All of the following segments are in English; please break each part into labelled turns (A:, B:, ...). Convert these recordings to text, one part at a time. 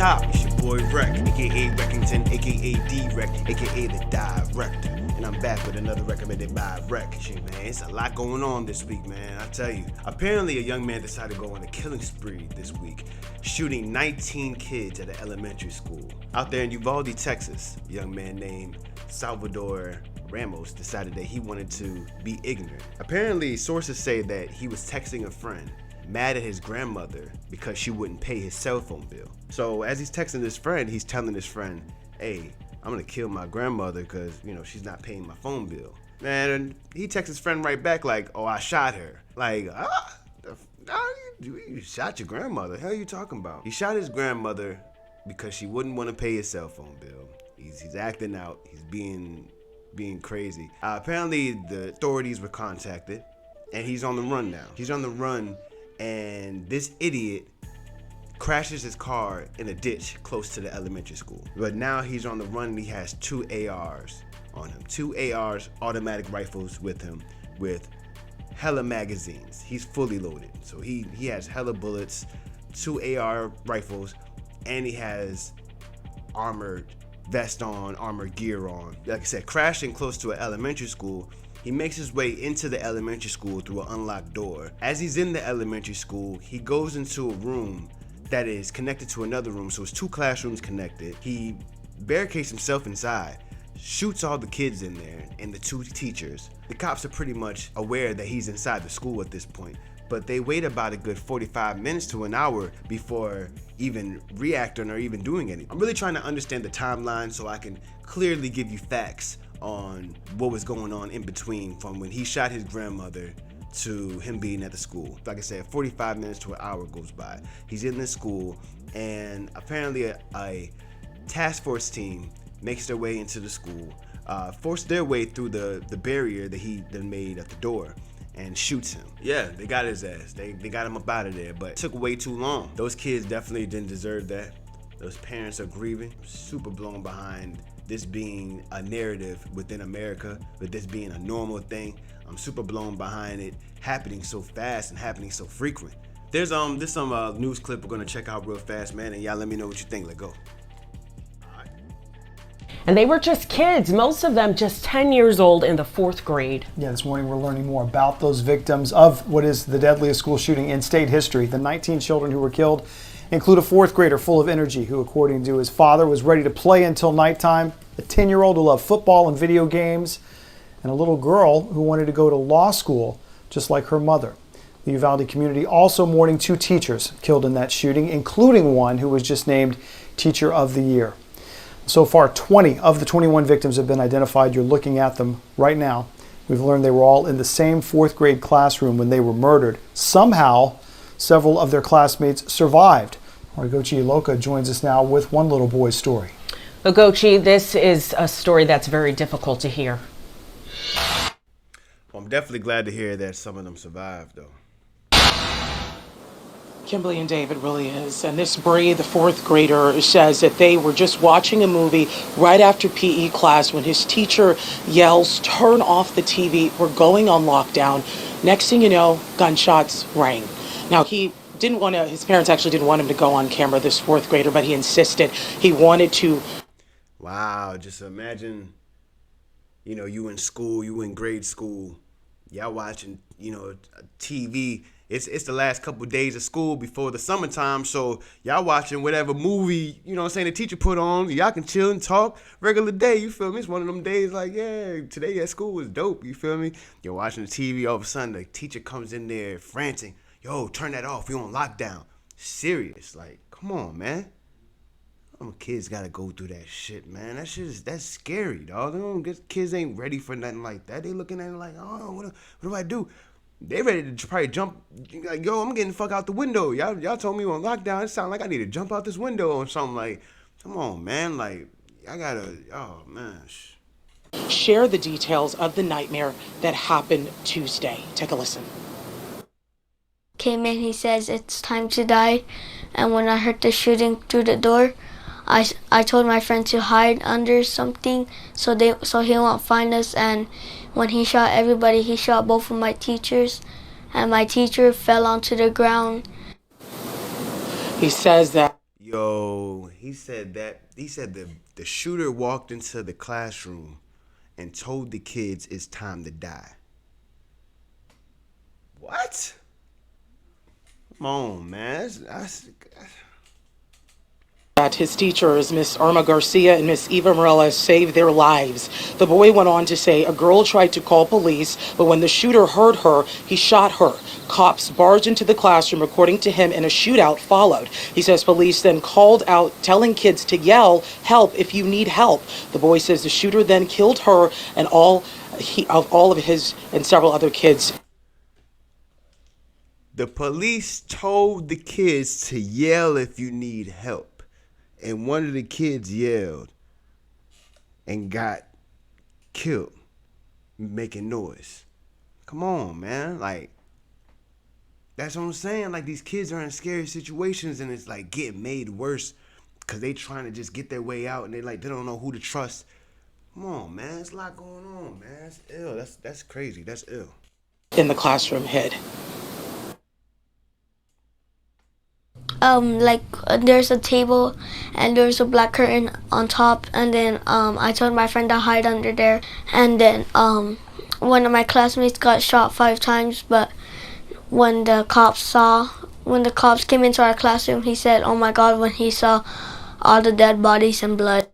A: top, it's your boy Wreck, aka Reckington, aka D-Wreck, aka the Director. And I'm back with another recommended by Wreck. Shit, man, it's a lot going on this week, man, I tell you. Apparently, a young man decided to go on a killing spree this week, shooting 19 kids at an elementary school. Out there in Uvalde, Texas, a young man named Salvador Ramos decided that he wanted to be ignorant. Apparently, sources say that he was texting a friend, mad at his grandmother because she wouldn't pay his cell phone bill. So as he's texting his friend, he's telling his friend, hey, I'm gonna kill my grandmother because, she's not paying my phone bill. And he texts his friend right back like, oh, I shot her. Like, you shot your grandmother? Hell you talking about? He shot his grandmother because she wouldn't want to pay his cell phone bill. He's acting out. He's being crazy. Apparently, the authorities were contacted, and he's on the run now. He's on the run, and this idiot crashes his car in a ditch close to the elementary school. But now he's on the run, and he has 2 ARs on him. 2 ARs, automatic rifles with him, with hella magazines. He's fully loaded. So he has hella bullets, 2 AR rifles, and he has armored vest on, armored gear on. Like I said, crashing close to an elementary school, he makes his way into the elementary school through an unlocked door. As he's in the elementary school, he goes into a room that is connected to another room, so it's 2 classrooms connected. He barricades himself inside, shoots all the kids in there and the 2 teachers. The cops are pretty much aware that he's inside the school at this point, but they wait about a good 45 minutes to an hour before even reacting or even doing anything. I'm really trying to understand the timeline so I can clearly give you facts on what was going on in between from when he shot his grandmother to him being at the school. Like I said, 45 minutes to an hour goes by. He's in this school, and apparently a task force team makes their way into the school, force their way through the barrier that he then made at the door, and shoots him. Yeah, they got his ass. They got him up out of there, but it took way too long. Those kids definitely didn't deserve that. Those parents are grieving. Super blown behind this being a narrative within America, with this being a normal thing. I'm super blown behind it happening so fast and happening so frequent. There's some news clip we're gonna check out real fast, man, and y'all let me know what you think. Let's go.
B: And they were just kids, most of them just 10 years old in the 4th grade.
C: Yeah, this morning we're learning more about those victims of what is the deadliest school shooting in state history. The 19 children who were killed include a 4th grader full of energy who, according to his father, was ready to play until nighttime, a 10-year-old who loved football and video games, and a little girl who wanted to go to law school just like her mother. The Uvalde community also mourning 2 teachers killed in that shooting, including one who was just named Teacher of the Year. So far, 20 of the 21 victims have been identified. You're looking at them right now. We've learned they were all in the same 4th grade classroom when they were murdered. Somehow, several of their classmates survived. Gochi Iloka joins us now with one little boy's story.
B: Gochi, this is a story that's very difficult to hear.
A: Well, I'm definitely glad to hear that some of them survived, though.
D: Kimberly and David, really is. And this Bree, the 4th grader, says that they were just watching a movie right after PE class when his teacher yells, "Turn off the TV, we're going on lockdown." Next thing you know, gunshots rang. Now, his parents actually didn't want him to go on camera, this 4th grader, but he insisted. He wanted to.
A: Wow, just imagine, you in school, you in grade school, y'all watching, TV. It's the last couple days of school before the summertime, so y'all watching whatever movie, the teacher put on. Y'all can chill and talk regular day, you feel me? It's one of them days like, yeah, today at school was dope, you feel me? You're watching the TV, all of a sudden the teacher comes in there frantic. Yo, turn that off, we on lockdown. Serious, like, come on, man. Them kids gotta go through that shit, man. That's scary, dog. Kids ain't ready for nothing like that. They looking at it like, oh, what do I do? They ready to probably jump, like, yo, I'm getting the fuck out the window. Y'all told me on lockdown. It sound like I need to jump out this window or something. Like, come on, man. Like, I gotta, oh, man.
D: Share the details of the nightmare that happened Tuesday. Take a listen.
E: Came in, he says it's time to die. And when I heard the shooting through the door, I told my friend to hide under something so he won't find us. And when he shot everybody, he shot both of my teachers, and my teacher fell onto the ground.
D: He says that.
A: Yo, he said the shooter walked into the classroom and told the kids it's time to die. What? Come on, man.
D: That his teachers, Miss Irma Garcia and Miss Eva Morales, saved their lives. The boy went on to say a girl tried to call police, but when the shooter heard her, he shot her. Cops barged into the classroom, according to him, and a shootout followed. He says police then called out, telling kids to yell, "Help if you need help." The boy says the shooter then killed her and all of his and several other kids.
A: The police told the kids to yell if you need help. And one of the kids yelled and got killed making noise. Come on, man. Like, that's what I'm saying. Like, these kids are in scary situations and it's like getting made worse because they trying to just get their way out and they don't know who to trust. Come on, man. There's a lot going on, man. It's ill. That's crazy. That's ill.
D: In the classroom hid.
E: There's a table and there's a black curtain on top, and then I told my friend to hide under there, and then one of my classmates got shot 5 times, but when the cops came into our classroom, he said, "Oh my God," when he saw all the dead bodies and blood.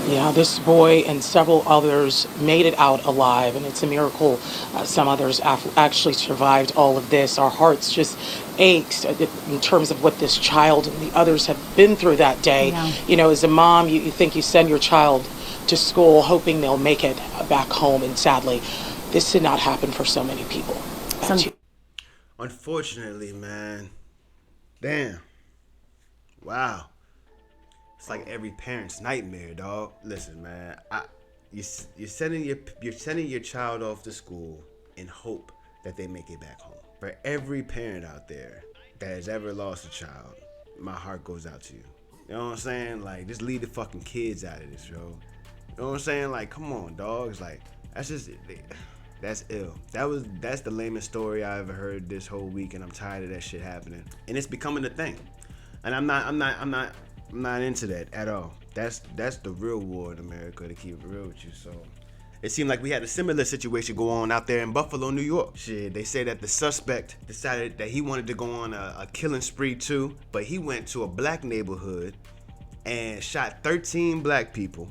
D: Yeah, this boy and several others made it out alive, and it's a miracle some others actually survived all of this. Our hearts just aches in terms of what this child and the others have been through that day. Yeah. You know, as a mom, you think you send your child to school hoping they'll make it back home, and sadly, this did not happen for so many people.
A: Unfortunately, man. Damn. Wow. It's like every parent's nightmare, dog. Listen, man. You're sending your child off to school in hope that they make it back home. For every parent out there that has ever lost a child, my heart goes out to you. You know what I'm saying? Like, just leave the fucking kids out of this, yo. You know what I'm saying? Like, come on, dogs. Like, that's ill. That's the lamest story I ever heard this whole week, and I'm tired of that shit happening. And it's becoming a thing. And I'm not into that at all. That's the real war in America, to keep it real with you. So it seemed like we had a similar situation go on out there in Buffalo, New York. Shit, they say that the suspect decided that he wanted to go on a killing spree too, but he went to a black neighborhood and shot 13 black people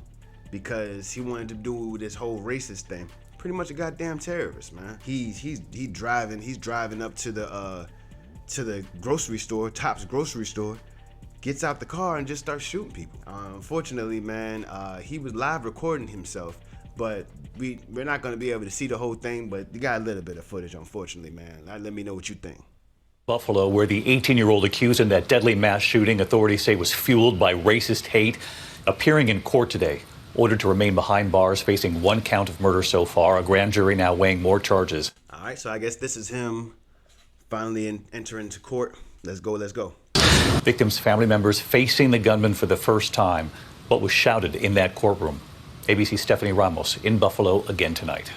A: because he wanted to do this whole racist thing. Pretty much a goddamn terrorist, man. He's driving up to the grocery store, Tops grocery store, gets out the car and just starts shooting people. Unfortunately, man, he was live recording himself, but we're not going to be able to see the whole thing, but you got a little bit of footage, unfortunately, man. Let me know what you think.
F: Buffalo, where the 18-year-old accused in that deadly mass shooting authorities say was fueled by racist hate, appearing in court today, ordered to remain behind bars, facing 1 count of murder so far. A grand jury now weighing more charges.
A: All right, so I guess this is him finally entering into court. Let's go.
F: Victims' family members facing the gunman for the first time. What was shouted in that courtroom? ABC's Stephanie Ramos in Buffalo again tonight.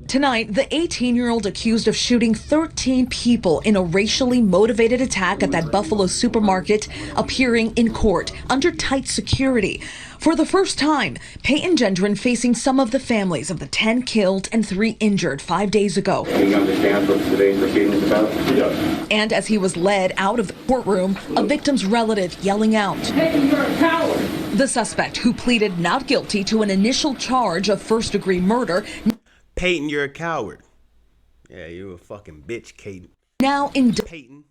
G: Tonight, the 18-year-old accused of shooting 13 people in a racially motivated attack at that Buffalo supermarket appearing in court under tight security. For the first time, Peyton Gendron facing some of the families of the 10 killed and 3 injured 5 days ago.
H: You understand what today's proceeding is about?
G: Yes. And as he was led out of the courtroom, a victim's relative yelling out, "Hey, you're a coward!" The suspect, who pleaded not guilty to an initial charge of first-degree murder.
A: Peyton, you're a coward. Yeah, you're a fucking bitch, Kate.
G: Now indicted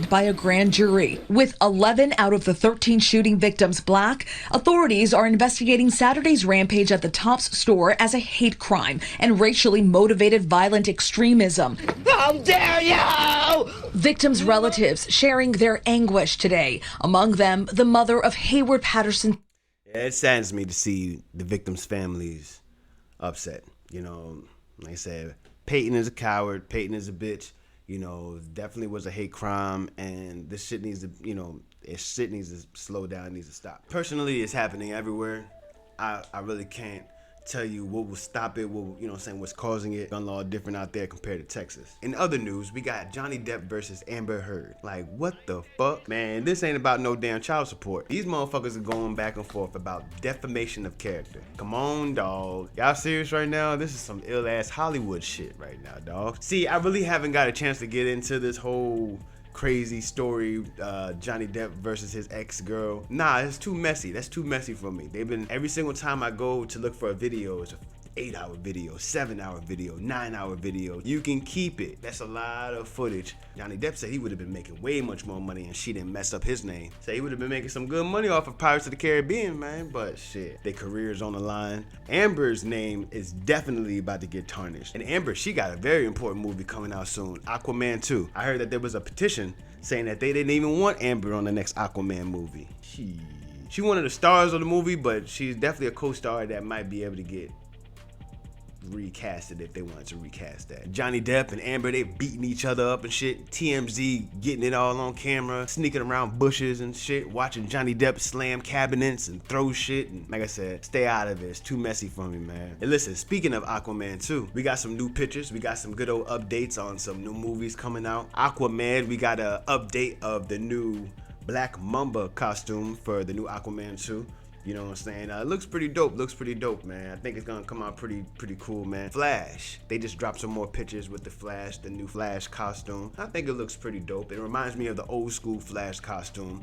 G: by a grand jury. With 11 out of the 13 shooting victims black, authorities are investigating Saturday's rampage at the Tops store as a hate crime and racially motivated violent extremism.
I: How dare you!
G: Victims' relatives sharing their anguish today. Among them, the mother of Hayward Patterson.
A: Yeah, it saddens me to see the victims' families upset. You know, like I said, Peyton is a coward. Peyton is a bitch. You know, definitely was a hate crime, and this shit needs to, slow down, it needs to stop. Personally, it's happening everywhere. I really can't tell you what will stop it, what, you know what I'm saying, what's causing it. Gun law different out there compared to Texas. In other news, we got Johnny Depp versus Amber Heard. Like, what the fuck? Man, this ain't about no damn child support. These motherfuckers are going back and forth about defamation of character. Come on, dog. Y'all serious right now? This is some ill-ass Hollywood shit right now, dog. See, I really haven't got a chance to get into this whole crazy story, Johnny Depp versus his ex-girl. Nah, it's too messy. That's too messy for me. They've been, every single time I go to look for a video, it's a 8-hour video, 7-hour video, 9-hour video. You can keep it. That's a lot of footage. Johnny Depp said he would have been making way much more money and she didn't mess up his name. Said he would have been making some good money off of Pirates of the Caribbean, man. But shit, their career's on the line. Amber's name is definitely about to get tarnished. And Amber, she got a very important movie coming out soon, Aquaman 2. I heard that there was a petition saying that they didn't even want Amber on the next Aquaman movie. She one of the stars of the movie, but she's definitely a co-star that might be able to get recasted if they wanted to recast that. Johnny Depp and Amber, they beating each other up and shit. TMZ getting it all on camera, sneaking around bushes and shit, watching Johnny Depp slam cabinets and throw shit. And like I said, stay out of it. It's too messy for me, man. And listen, speaking of Aquaman 2, we got some new pictures. We got some good old updates on some new movies coming out. Aquaman, we got an update of the new Black Mamba costume for the new Aquaman 2. You know what I'm saying? It looks pretty dope. Looks pretty dope, man. I think it's gonna come out pretty cool, man. Flash. They just dropped some more pictures with the Flash, the new Flash costume. I think it looks pretty dope. It reminds me of the old school Flash costume.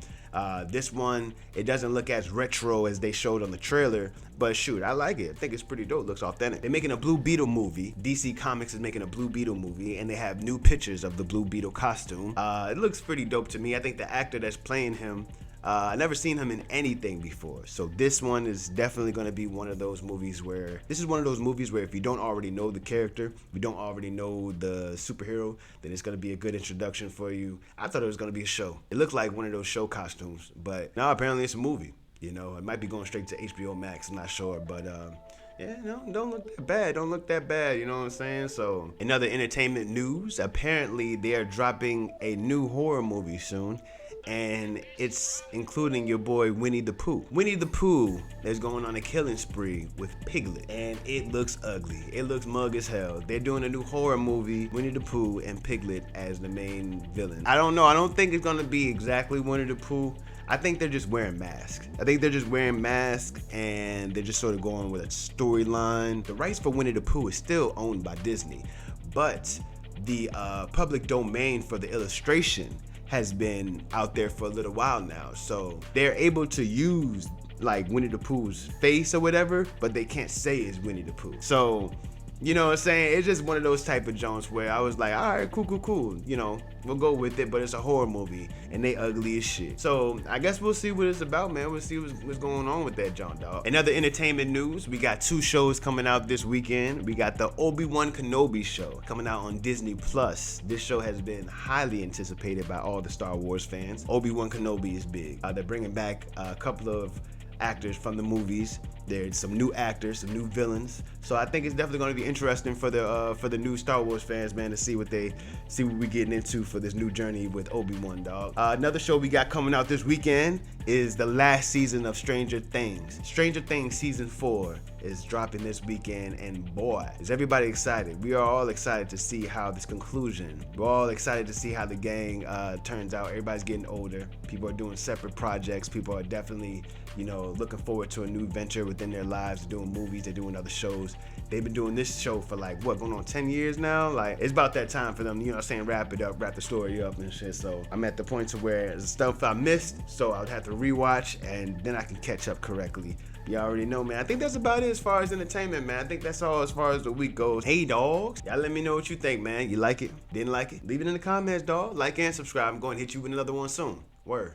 A: This one, it doesn't look as retro as they showed on the trailer, but shoot, I like it. I think it's pretty dope. Looks authentic. They're making a Blue Beetle movie. DC Comics is making a Blue Beetle movie, and they have new pictures of the Blue Beetle costume. It looks pretty dope to me. I think the actor that's playing him, I never seen him in anything before, so this one is definitely going to be one of those movies where if you don't already know the character, if you don't already know the superhero, then it's going to be a good introduction for you. I thought it was going to be a show. It looked like one of those show costumes, but now apparently it's a movie. You know, it might be going straight to HBO Max, I'm not sure, but yeah, no, don't look that bad. Don't look that bad, you know what I'm saying? So, in other entertainment news, apparently they are dropping a new horror movie soon, and it's including your boy Winnie the Pooh. Winnie the Pooh is going on a killing spree with Piglet, and it looks ugly. It looks mug as hell. They're doing a new horror movie, Winnie the Pooh and Piglet as the main villain. I don't know. I don't think it's gonna be exactly Winnie the Pooh. I think they're just wearing masks. And they're just sort of going with a storyline. The rights for Winnie the Pooh is still owned by Disney, but the public domain for the illustration has been out there for a little while now. So they're able to use like Winnie the Pooh's face or whatever, but they can't say it's Winnie the Pooh. So, you know what I'm saying? It's just one of those type of joints where I was like, all right, cool. You know, we'll go with it, but it's a horror movie and they ugly as shit. So I guess we'll see what it's about, man. We'll see what's going on with that joint, dog. In other entertainment news, we got 2 shows coming out this weekend. We got the Obi-Wan Kenobi show coming out on Disney Plus. This show has been highly anticipated by all the Star Wars fans. Obi-Wan Kenobi is big. They're bringing back a couple of actors from the movies. There's some new actors, some new villains. So I think it's definitely going to be interesting for the new Star Wars fans, man, to see what we're getting into for this new journey with Obi-Wan, dog. Another show we got coming out this weekend is the last season of Stranger Things. Stranger Things season 4 is dropping this weekend, and boy, is everybody excited. We are all excited to see how this conclusion. We're all excited to see how the gang turns out. Everybody's getting older. People are doing separate projects. People are definitely, you know, looking forward to a new venture within their lives. They're doing movies, they're doing other shows. They've been doing this show for like, what, going on 10 years now? Like, it's about that time for them, you know what I'm saying, wrap it up, wrap the story up and shit. So I'm at the point to where there's stuff I missed, so I would have to rewatch and then I can catch up correctly. You already know, man. I think that's about it as far as entertainment, man. I think that's all as far as the week goes. Hey, dogs. Y'all let me know what you think, man. You like it? Didn't like it? Leave it in the comments, dog. Like and subscribe. I'm going to hit you with another one soon. Word.